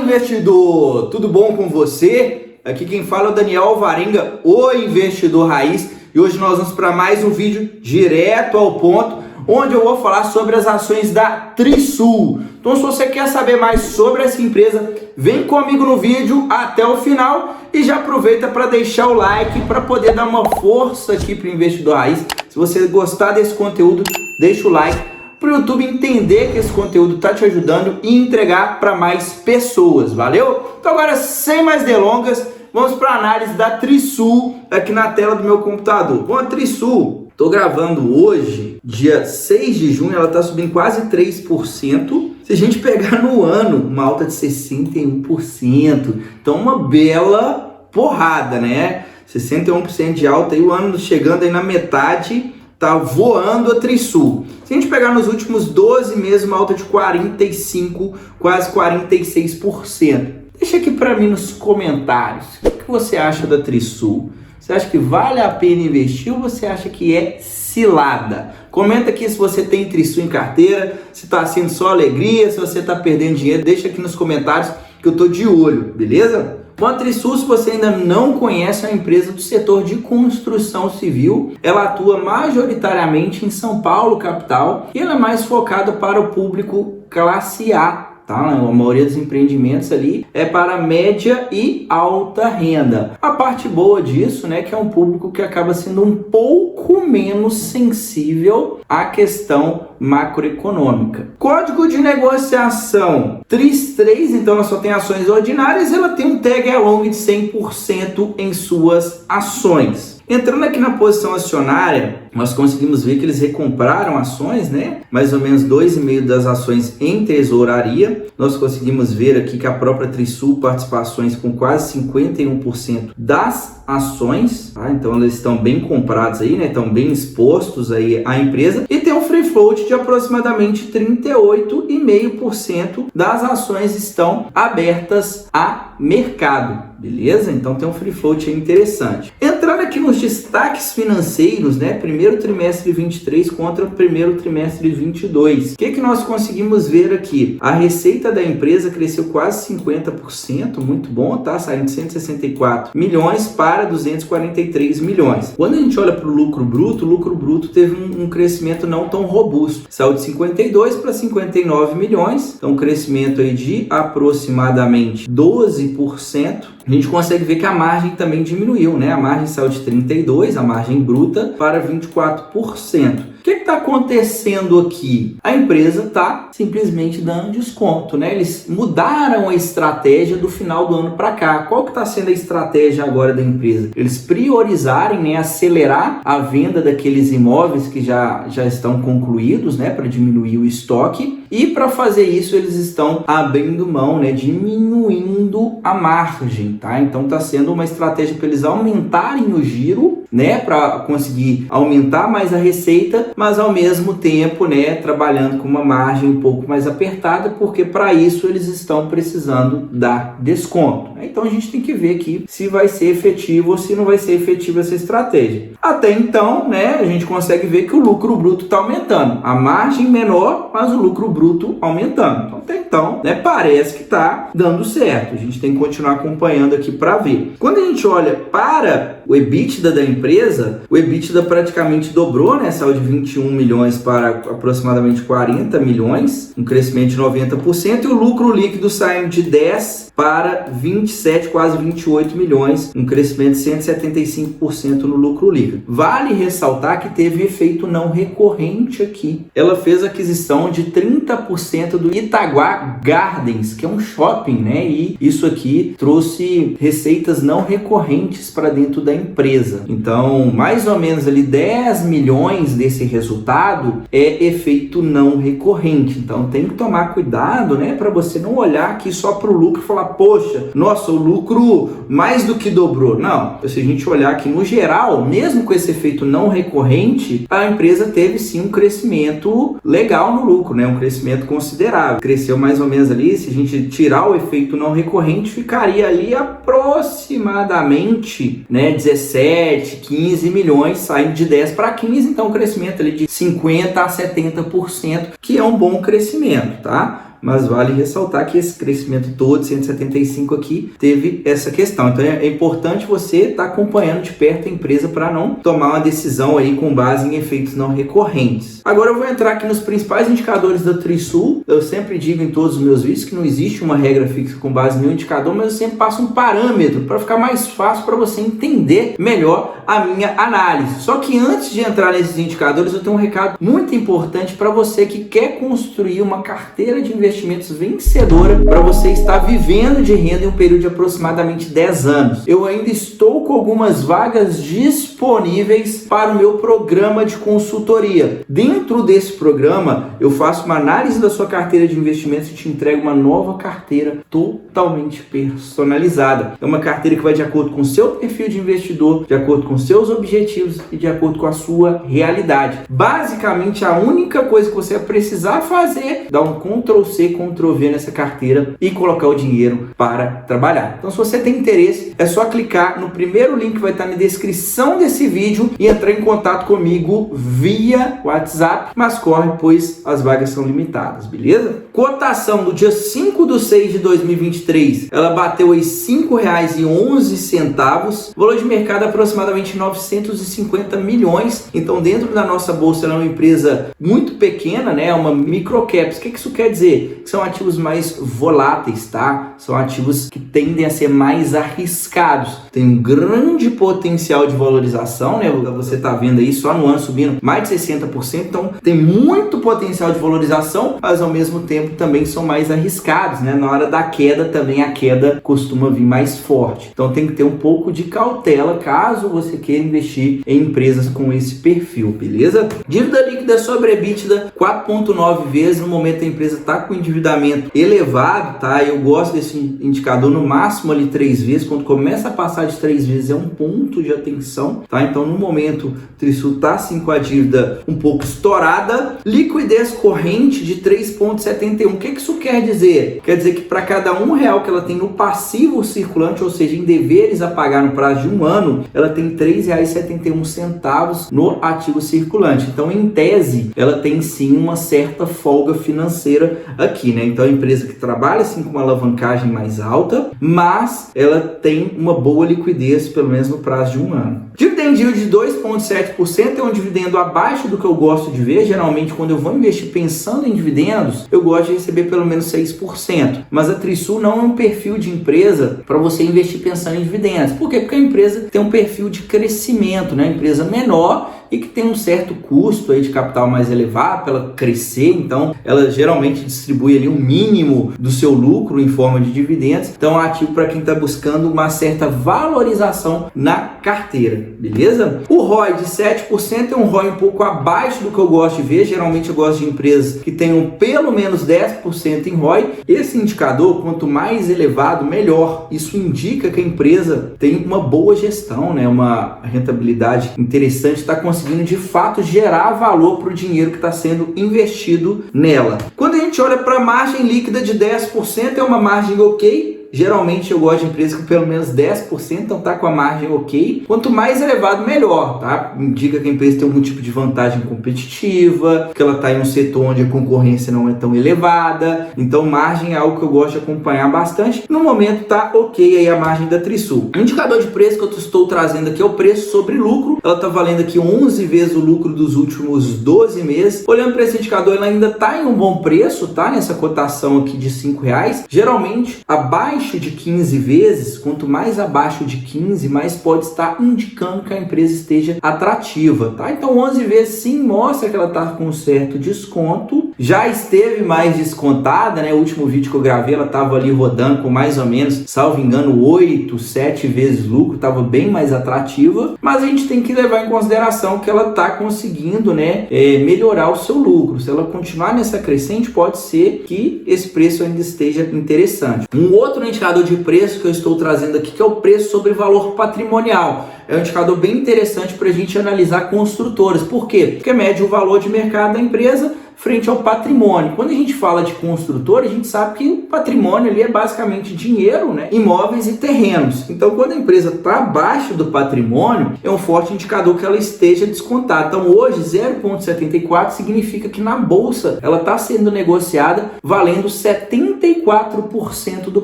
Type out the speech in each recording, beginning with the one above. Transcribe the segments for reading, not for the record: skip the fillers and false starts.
investidor, tudo bom com você? Aqui quem fala é o Daniel Alvarenga, o investidor raiz, e hoje nós vamos para mais um vídeo direto ao ponto, onde eu vou falar sobre as ações da Trisul. Então, se você quer saber mais sobre essa empresa, vem comigo no vídeo até o final e já aproveita para deixar o like para poder dar uma força aqui para o investidor raiz. Se você gostar desse conteúdo, deixa o like para o YouTube entender que esse conteúdo está te ajudando e entregar para mais pessoas, valeu? Então agora, sem mais delongas, vamos para a análise da Trisul aqui na tela do meu computador. Bom, a Trisul, estou gravando hoje, dia 6 de junho, ela está subindo quase 3%. Se a gente pegar no ano, uma alta de 61%, então uma bela porrada, né? 61% de alta e o ano chegando aí na metade, tá voando a Trisul. Se a gente pegar nos últimos 12 meses, uma alta de 45%, quase 46%. Deixa aqui para mim nos comentários, o que você acha da Trisul? Você acha que vale a pena investir ou você acha que é cilada? Comenta aqui se você tem Trisul em carteira, se está sendo só alegria, se você está perdendo dinheiro, deixa aqui nos comentários que eu tô de olho, beleza? Bom, a Trisul, se você ainda não conhece, é uma empresa do setor de construção civil. Ela atua majoritariamente em São Paulo, capital, e ela é mais focada para o público classe A. Tá? A maioria dos empreendimentos ali é para média e alta renda. A parte boa disso, né, que é um público que acaba sendo um pouco menos sensível à questão macroeconômica. Código de negociação TRIS3, então ela só tem ações ordinárias, ela tem um tag along de 100% em suas ações. Entrando aqui na posição acionária, nós conseguimos ver que eles recompraram ações, né? Mais ou menos 2,5% das ações em tesouraria. Nós conseguimos ver aqui que a própria Trisul participações com quase 51% das ações, tá? Então eles estão bem comprados aí, né? Estão bem expostos aí à empresa e tem um free float de aproximadamente 38,5% das ações estão abertas a mercado. Beleza? Então tem um free float aí interessante. Entrando aqui nos destaques financeiros, né? Primeiro trimestre de 23 contra o primeiro trimestre de 22. O que nós conseguimos ver aqui? A receita da empresa cresceu quase 50%, muito bom, tá? Saindo de 164 milhões para 243 milhões. Quando a gente olha para o lucro bruto teve um crescimento não tão robusto. Saiu de 52 para 59 milhões, então um crescimento aí de aproximadamente 12%. A gente consegue ver que a margem também diminuiu, né? A margem saiu de 32%, a margem bruta, para 24%. O que está acontecendo aqui? A empresa está simplesmente dando desconto, né? Eles mudaram a estratégia do final do ano para cá. Qual que está sendo a estratégia agora da empresa? Eles priorizarem, né, acelerar a venda daqueles imóveis que já estão concluídos, né, para diminuir o estoque. E para fazer isso, eles estão abrindo mão, né, diminuindo a margem, tá? Então está sendo uma estratégia para eles aumentarem o giro, né, para conseguir aumentar mais a receita, mas ao mesmo tempo, né, trabalhando com uma margem um pouco mais apertada, porque para isso eles estão precisando dar desconto. Então a gente tem que ver aqui se vai ser efetivo ou se não vai ser efetiva essa estratégia. Até então, né, a gente consegue ver que o lucro bruto está aumentando, a margem menor, mas o lucro bruto aumentando. Então, até então, né, parece que está dando certo. A gente tem que continuar acompanhando aqui para ver. Quando a gente olha para o EBITDA da empresa, o EBITDA praticamente dobrou, né? Saiu de 21 milhões para aproximadamente 40 milhões, um crescimento de 90%, e o lucro líquido saiu de 10 para 27, quase 28 milhões, um crescimento de 175% no lucro líquido. Vale ressaltar que teve efeito não recorrente aqui. Ela fez aquisição de 30% do Itaguá Gardens, que é um shopping, né? E isso aqui trouxe receitas não recorrentes para dentro da empresa. Então, mais ou menos ali 10 milhões desse resultado é efeito não recorrente. Então, tem que tomar cuidado, né, para você não olhar aqui só para o lucro e falar, poxa, nossa, o lucro mais do que dobrou. Não, se a gente olhar aqui no geral, mesmo com esse efeito não recorrente, a empresa teve sim um crescimento legal no lucro, né, um crescimento considerável. Cresceu mais ou menos ali, se a gente tirar o efeito não recorrente, ficaria ali aproximadamente, né, 17, 15 milhões, saindo de 10 para 15, então um crescimento ali de 50 a 70%, que é um bom crescimento, tá? mas vale ressaltar que esse crescimento todo, 175 aqui, teve essa questão. Então é importante você estar acompanhando de perto a empresa para não tomar uma decisão aí com base em efeitos não recorrentes. Agora eu vou entrar aqui nos principais indicadores da Trisul. Eu sempre digo em todos os meus vídeos que não existe uma regra fixa com base em nenhum indicador, mas eu sempre passo um parâmetro para ficar mais fácil para você entender melhor a minha análise. Só que antes de entrar nesses indicadores, eu tenho um recado muito importante para você que quer construir uma carteira de investimentos vencedora para você estar vivendo de renda em um período de aproximadamente 10 anos. Eu ainda estou com algumas vagas disponíveis para o meu programa de consultoria. Dentro desse programa, eu faço uma análise da sua carteira de investimentos e te entrego uma nova carteira totalmente personalizada. É uma carteira que vai de acordo com o seu perfil de investidor, de acordo com seus objetivos e de acordo com a sua realidade. Basicamente, a única coisa que você vai precisar fazer é dar um Ctrl+C, Ctrl+V nessa carteira e colocar o dinheiro para trabalhar. Então, se você tem interesse, é só clicar no primeiro link que vai estar na descrição desse vídeo e entrar em contato comigo via WhatsApp, mas corre, pois as vagas são limitadas, beleza? Cotação do dia 5/6 de 2023, ela bateu aí R$ 5,11, valor de mercado aproximadamente 950 milhões. Então, dentro da nossa bolsa, ela é uma empresa muito pequena, né? Uma microcaps. O que isso quer dizer? Que são ativos mais voláteis, tá? São ativos que tendem a ser mais arriscados. Tem um grande potencial de valorização, né? Você está vendo aí só no ano subindo mais de 60%, então tem muito potencial de valorização, mas ao mesmo tempo também são mais arriscados, né? Na hora da queda também a queda costuma vir mais forte. Então tem que ter um pouco de cautela caso você queira investir em empresas com esse perfil, beleza? Dívida líquida sobre EBITDA 4,9 vezes. No momento a empresa está com endividamento elevado, tá? Eu gosto desse indicador no máximo ali 3 vezes. Quando começa a passar de 3 vezes é um ponto de atenção, tá? Então no momento Trisul está sim com a dívida um pouco estourada. Liquidez corrente de 3,71. O que isso quer dizer? Quer dizer que para cada R$1 que ela tem no passivo circulante, ou seja, em deveres a pagar no prazo de um ano, ela tem R$ 3,71 no ativo circulante. Então, em tese, ela tem sim uma certa folga financeira aqui, né? Então, a empresa que trabalha sim com uma alavancagem mais alta, mas ela tem uma boa liquidez, pelo menos no prazo de um ano. Dividend yield de 2,7% é um dividendo abaixo do que eu gosto de ver. Geralmente, quando eu vou investir pensando em dividendos, eu gosto de receber pelo menos 6%. Mas a Trisul não é um perfil de empresa para você investir pensando em dividendos. Por quê? Porque a empresa tem um perfil de crescimento, né? Empresa menor e que tem um certo custo aí de capital mais elevado para ela crescer. Então, ela geralmente distribui ali um mínimo do seu lucro em forma de dividendos. Então, é um ativo para quem está buscando uma certa valorização na carteira, beleza? O ROI de 7% é um ROI um pouco abaixo do que eu gosto de ver. Geralmente, eu gosto de empresas que tenham pelo menos 10% em ROI. Esse indicador, quanto mais elevado, melhor. Isso indica que a empresa tem uma boa gestão, né? Uma rentabilidade interessante, está conseguindo de fato gerar valor para o dinheiro que está sendo investido nela. Quando a gente olha para a margem líquida de 10%, é uma margem ok. Geralmente eu gosto de empresas com pelo menos 10%, então tá com a margem ok. Quanto mais elevado, melhor, tá? Indica que a empresa tem algum tipo de vantagem competitiva, que ela tá em um setor onde a concorrência não é tão elevada. Então margem é algo que eu gosto de acompanhar bastante. No momento tá ok aí a margem da Trisul. O indicador de preço que eu estou trazendo aqui é o preço sobre lucro. Ela tá valendo aqui 11 vezes o lucro dos últimos 12 meses. Olhando para esse indicador, ela ainda tá em um bom preço, tá? Nessa cotação aqui de R$5. Geralmente, abaixo de 15 vezes, quanto mais abaixo de 15, mais pode estar indicando que a empresa esteja atrativa, tá? Então 11 vezes sim mostra que ela está com um certo desconto, já esteve mais descontada, né? O último vídeo que eu gravei, ela estava ali rodando com mais ou menos, salvo engano, 8, 7 vezes lucro, estava bem mais atrativa, mas a gente tem que levar em consideração que ela está conseguindo, né, melhorar o seu lucro. Se ela continuar nessa crescente, pode ser que esse preço ainda esteja interessante. Um outro indicador de preço que eu estou trazendo aqui, que é o preço sobre valor patrimonial. É um indicador bem interessante para a gente analisar construtoras. Por quê? Porque mede o valor de mercado da empresa frente ao patrimônio. Quando a gente fala de construtora, a gente sabe que o patrimônio ali é basicamente dinheiro, né, imóveis e terrenos. Então, quando a empresa está abaixo do patrimônio, é um forte indicador que ela esteja descontada. Então, hoje, 0,74 significa que na bolsa ela está sendo negociada valendo 74% do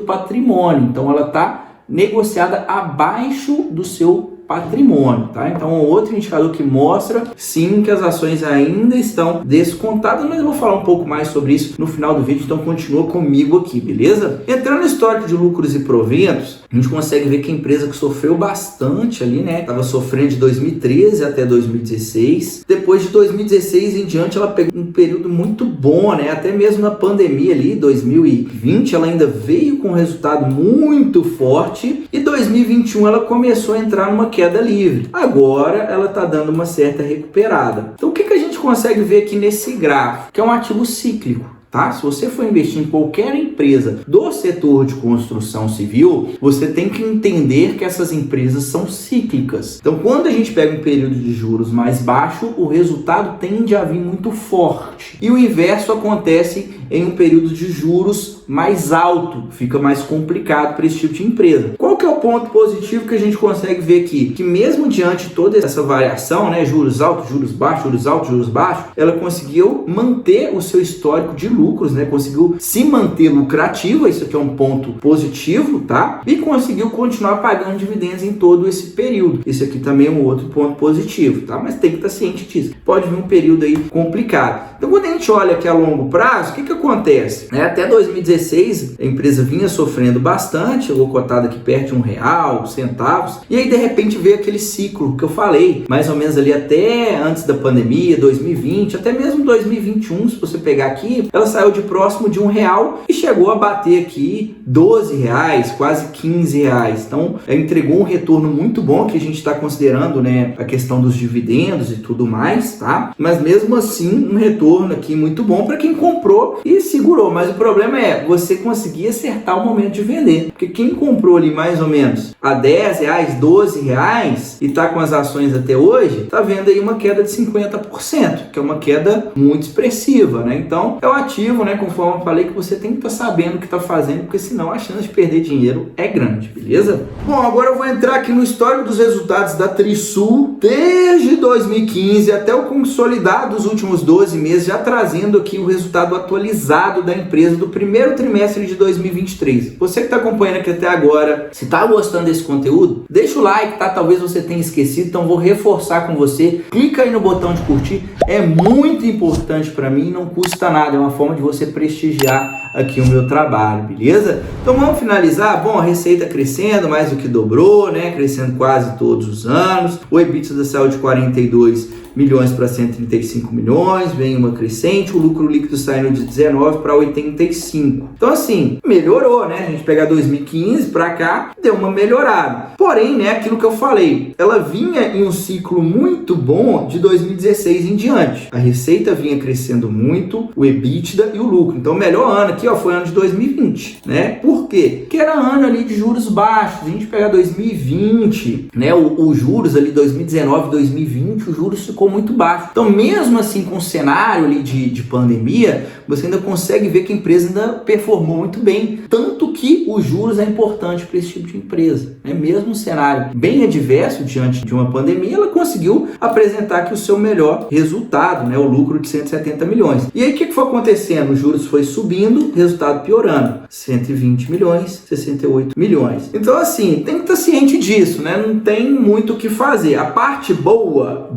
patrimônio. Então, ela está negociada abaixo do seu patrimônio, tá? Então, outro indicador que mostra, sim, que as ações ainda estão descontadas, mas eu vou falar um pouco mais sobre isso no final do vídeo, então continua comigo aqui, beleza? Entrando no histórico de lucros e proventos, a gente consegue ver que a empresa que sofreu bastante ali, né? Tava sofrendo de 2013 até 2016. Depois de 2016 em diante, ela pegou um período muito bom, né? Até mesmo na pandemia ali, 2020, ela ainda veio com um resultado muito forte e 2021 ela começou a entrar numa queda livre. Agora ela está dando uma certa recuperada. Então o que a gente consegue ver aqui nesse gráfico? Que é um ativo cíclico. Tá? Se você for investir em qualquer empresa do setor de construção civil, você tem que entender que essas empresas são cíclicas. Então, quando a gente pega um período de juros mais baixo, o resultado tende a vir muito forte. E o inverso acontece em um período de juros mais alto. Fica mais complicado para esse tipo de empresa. Qual que é o ponto positivo que a gente consegue ver aqui? Que mesmo diante de toda essa variação, né, juros altos, juros baixos, juros altos, juros baixos, ela conseguiu manter o seu histórico de lucros, né? Conseguiu se manter lucrativa, isso aqui é um ponto positivo, tá? E conseguiu continuar pagando dividendos em todo esse período. Isso aqui também é um outro ponto positivo, tá? Mas tem que estar ciente disso. Pode vir um período aí complicado. Então, quando a gente olha aqui a longo prazo, o que acontece? Até 2016, a empresa vinha sofrendo bastante, chegou cotada aqui perto de R$1, centavos, e aí de repente veio aquele ciclo que eu falei, mais ou menos ali até antes da pandemia, 2020, até mesmo 2021, se você pegar aqui, ela saiu de próximo de R$1 e chegou a bater aqui R$12, quase R$15. Então, entregou um retorno muito bom, que a gente está considerando, né, a questão dos dividendos e tudo mais, tá? Mas mesmo assim, um retorno aqui muito bom para quem comprou e segurou. Mas o problema é você conseguir acertar o momento de vender. Porque quem comprou ali mais ou menos a R$10, R$12 e tá com as ações até hoje, tá vendo aí uma queda de 50%, que é uma queda muito expressiva, né? Então, é um ativo, né, conforme eu falei, que você tem que estar sabendo o que está fazendo, porque senão a chance de perder dinheiro é grande, beleza? Bom, agora eu vou entrar aqui no histórico dos resultados da Trisul desde 2015 até o consolidado dos últimos 12 meses, já trazendo aqui o resultado atualizado da empresa do primeiro trimestre de 2023. Você que está acompanhando aqui até agora, se está gostando desse conteúdo, deixa o like, tá? Talvez você tenha esquecido, então vou reforçar com você. Clica aí no botão de curtir, é muito importante para mim, não custa nada, é uma forma de você prestigiar aqui o meu trabalho, beleza? Então vamos finalizar. Bom, a receita crescendo, mais do que dobrou, né? Crescendo quase todos os anos. O EBITDA saiu de 42 milhões para 135 milhões, vem uma crescente, o lucro líquido saindo de 19 para 85. Então assim, melhorou, né? A gente pegar 2015 para cá, deu uma melhorada. Porém, né, aquilo que eu falei, ela vinha em um ciclo muito bom de 2016 em diante. A receita vinha crescendo muito, o EBITDA e o lucro. Então o melhor ano aqui, ó, foi ano de 2020, né? Por quê? Porque era ano ali de juros baixos. A gente pegar 2020, né, os juros ali 2019, 2020, os juros ficou muito baixo. Então, mesmo assim, com o cenário ali de pandemia, você ainda consegue ver que a empresa ainda performou muito bem. Tanto que os juros é importante para esse tipo de empresa, né? Mesmo um cenário bem adverso diante de uma pandemia, ela conseguiu apresentar aqui o seu melhor resultado, né? O lucro de 170 milhões. E aí, o que foi acontecendo? Os juros foi subindo, resultado piorando. 120 milhões, 68 milhões. Então, assim, tem que estar ciente disso, né? Não tem muito o que fazer. A parte boa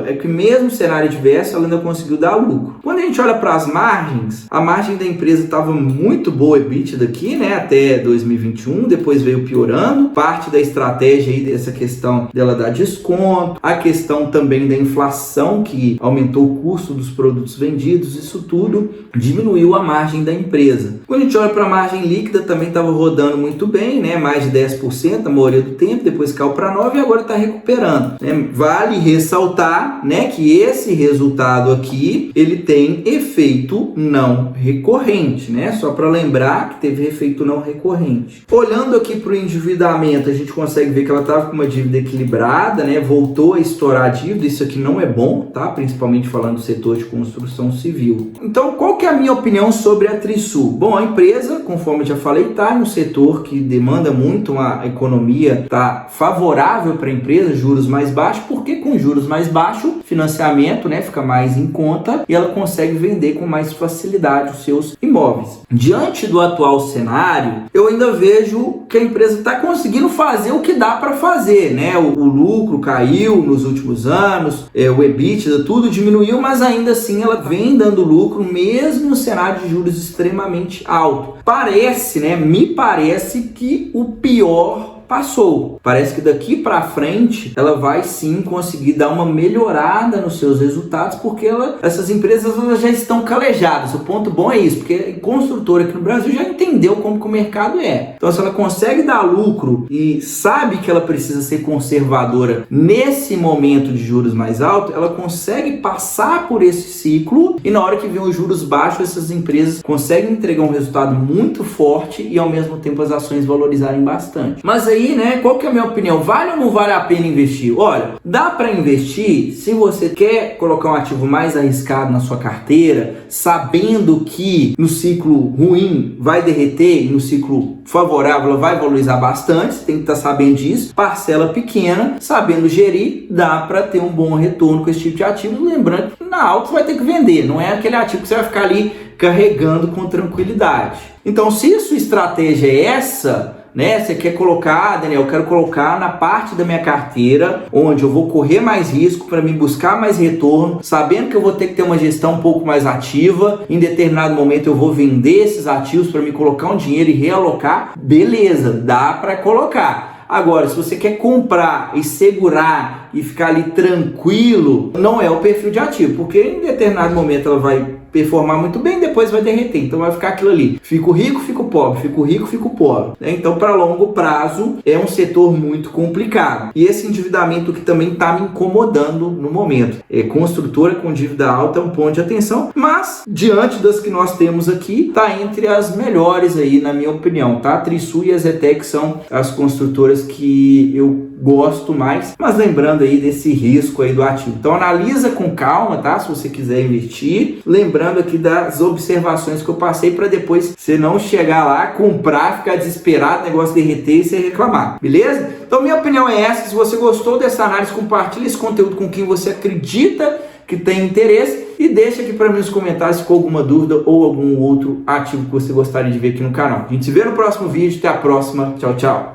é que mesmo cenário adverso, ela ainda conseguiu dar lucro. Quando a gente olha para as margens, a margem da empresa estava muito boa, EBITDA aqui, né, até 2021, depois veio piorando. Parte da estratégia aí dessa questão dela dar desconto, a questão também da inflação que aumentou o custo dos produtos vendidos, isso tudo diminuiu a margem da empresa. Quando a gente olha para a margem líquida, também estava rodando muito bem, né, mais de 10% a maioria do tempo, depois caiu para 9% e agora está recuperando, né? Vale ressaltar, né, que esse resultado aqui, ele tem efeito não recorrente, né? Só para lembrar que teve efeito não recorrente. Olhando aqui para o endividamento, a gente consegue ver que ela estava com uma dívida equilibrada, né? Voltou a estourar a dívida, isso aqui não é bom, tá? Principalmente falando do setor de construção civil. Então, qual que é a minha opinião sobre a Trisul? Bom, a empresa, conforme eu já falei, está em um setor que demanda muito uma economia, tá favorável para a empresa, juros mais baixos, porque com juros mais baixos, financiamento, né, fica mais em conta e ela consegue vender com mais facilidade os seus imóveis. Diante do atual cenário, eu ainda vejo que a empresa está conseguindo fazer o que dá para fazer, né? O lucro caiu nos últimos anos, o EBITDA, tudo diminuiu, mas ainda assim ela vem dando lucro mesmo no cenário de juros extremamente alto. Parece, né? Me parece que o pior passou. Parece que daqui para frente ela vai sim conseguir dar uma melhorada nos seus resultados, porque essas empresas elas já estão calejadas. O ponto bom é isso, porque a construtora aqui no Brasil já entendeu como que o mercado é. Então, se ela consegue dar lucro e sabe que ela precisa ser conservadora nesse momento de juros mais altos, ela consegue passar por esse ciclo e na hora que vem os juros baixos, essas empresas conseguem entregar um resultado muito forte e ao mesmo tempo as ações valorizarem bastante. Mas aí, né, qual que é a minha opinião? Vale ou não vale a pena investir? Olha, dá para investir se você quer colocar um ativo mais arriscado na sua carteira, sabendo que no ciclo ruim vai derreter e no ciclo favorável ela vai valorizar bastante, você tem que estar sabendo disso. Parcela pequena, sabendo gerir, dá para ter um bom retorno com esse tipo de ativo. Lembrando que na alta você vai ter que vender, não é aquele ativo que você vai ficar ali carregando com tranquilidade. Então, se a sua estratégia é essa, né? Você quer colocar, Daniel, eu quero colocar na parte da minha carteira onde eu vou correr mais risco para me buscar mais retorno, sabendo que eu vou ter que ter uma gestão um pouco mais ativa. Em determinado momento eu vou vender esses ativos para me colocar um dinheiro e realocar. Beleza, dá para colocar. Agora, se você quer comprar e segurar e ficar ali tranquilo, não é o perfil de ativo, porque em determinado momento ela vai performar muito bem, depois vai derreter, então vai ficar aquilo ali, fico rico, fico pobre, fico rico, fico pobre, né? Então para longo prazo é um setor muito complicado, e esse endividamento que também está me incomodando no momento, construtora com dívida alta é um ponto de atenção, mas diante das que nós temos aqui, está entre as melhores aí na minha opinião, tá? A Trisul e a Zetec são as construtoras que eu gosto mais, mas lembrando aí desse risco aí do ativo. Então analisa com calma, tá? Se você quiser investir, lembrando aqui das observações que eu passei para depois você não chegar lá, comprar, ficar desesperado, negócio derreter e você reclamar, beleza? Então minha opinião é essa. Se você gostou dessa análise, compartilhe esse conteúdo com quem você acredita que tem interesse e deixa aqui para mim nos comentários se ficou alguma dúvida ou algum outro ativo que você gostaria de ver aqui no canal. A gente se vê no próximo vídeo, até a próxima, tchau, tchau.